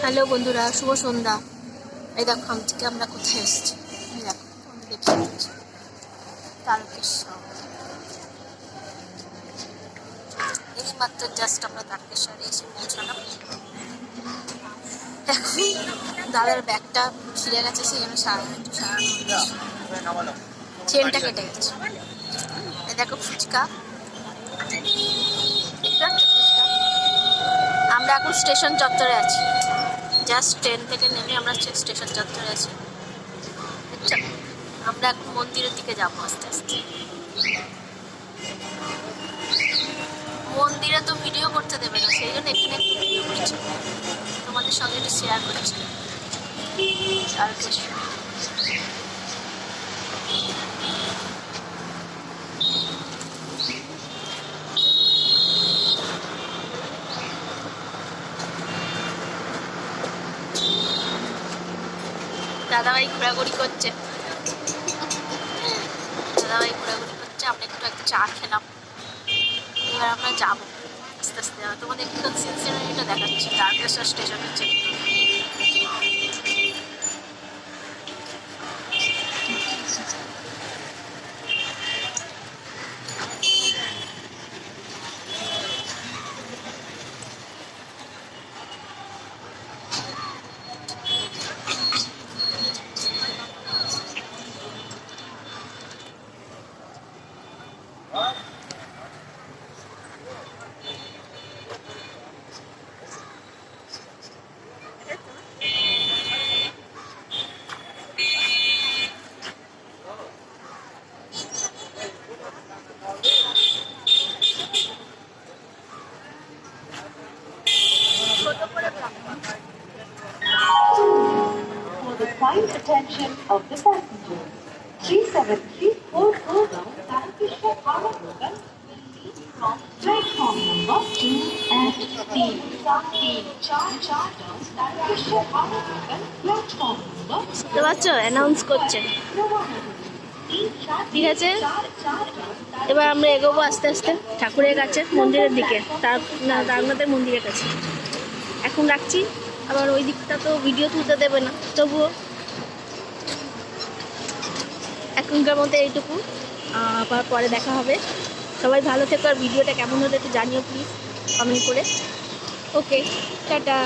Hello বন্ধুরা, শুভ সন্ধ্যা। এই দেখো আজকে আমরা কোথায় এসেছি, দেখো দেখিয়ে দিচ্ছি। তারকেশ্বর, এই মাত্র জাস্ট আমরা তারকেশ্বরে এসে পৌঁছালাম। এখন দাদার ব্যাগটা ছিঁড়ে গেছে, সেই জন্য চেনটা কেটে গেছে। এই দেখো ফুচকা, আমরা এখন স্টেশন চত্বরে আছি। জাস্ট ট্রেন থেকে নেমে আমরা স্টেশন চত্বরে আছি। আমরা এখন মন্দিরের দিকে যাবো আস্তে আস্তে। মন্দিরে তো ভিডিও করতে দেবে না, সেই জন্য এখানে একটু ভিডিও করছি, তোমাদের সঙ্গে একটু শেয়ার করছি। দাদাভাই ঘোরাঘুরি করছে, আমরা একটু চা খেলাম। এবার আমরা যাবো আস্তে আস্তে। তোমাদের একটু সিনারিটা দেখাচ্ছি তারকেশ্বর স্টেশনের জন্য। Kind attention of the passengers. 37344 down Tarakeshwar Power Local will leave from platform number 2 at 3 down Tarakeshwar Power Local platform number. বুঝতে পারছো, অ্যানাউন্স করছে। ঠিক আছে, এবার আমরা এগোবো আস্তে আস্তে ঠাকুরের কাছে, মন্দিরের দিকে, তারনাথের মন্দিরের কাছে। এখন রাখছি, আবার ওই দিকটা তো ভিডিও তুলতে দেবে না, তবুও এখনকার মধ্যে এইটুকু। আবার পরে দেখা হবে। সবাই ভালো থেকো, আর ভিডিওটা কেমন হলো একটু জানিও প্লিজ কমেন্ট করে। ওকে, টাটা।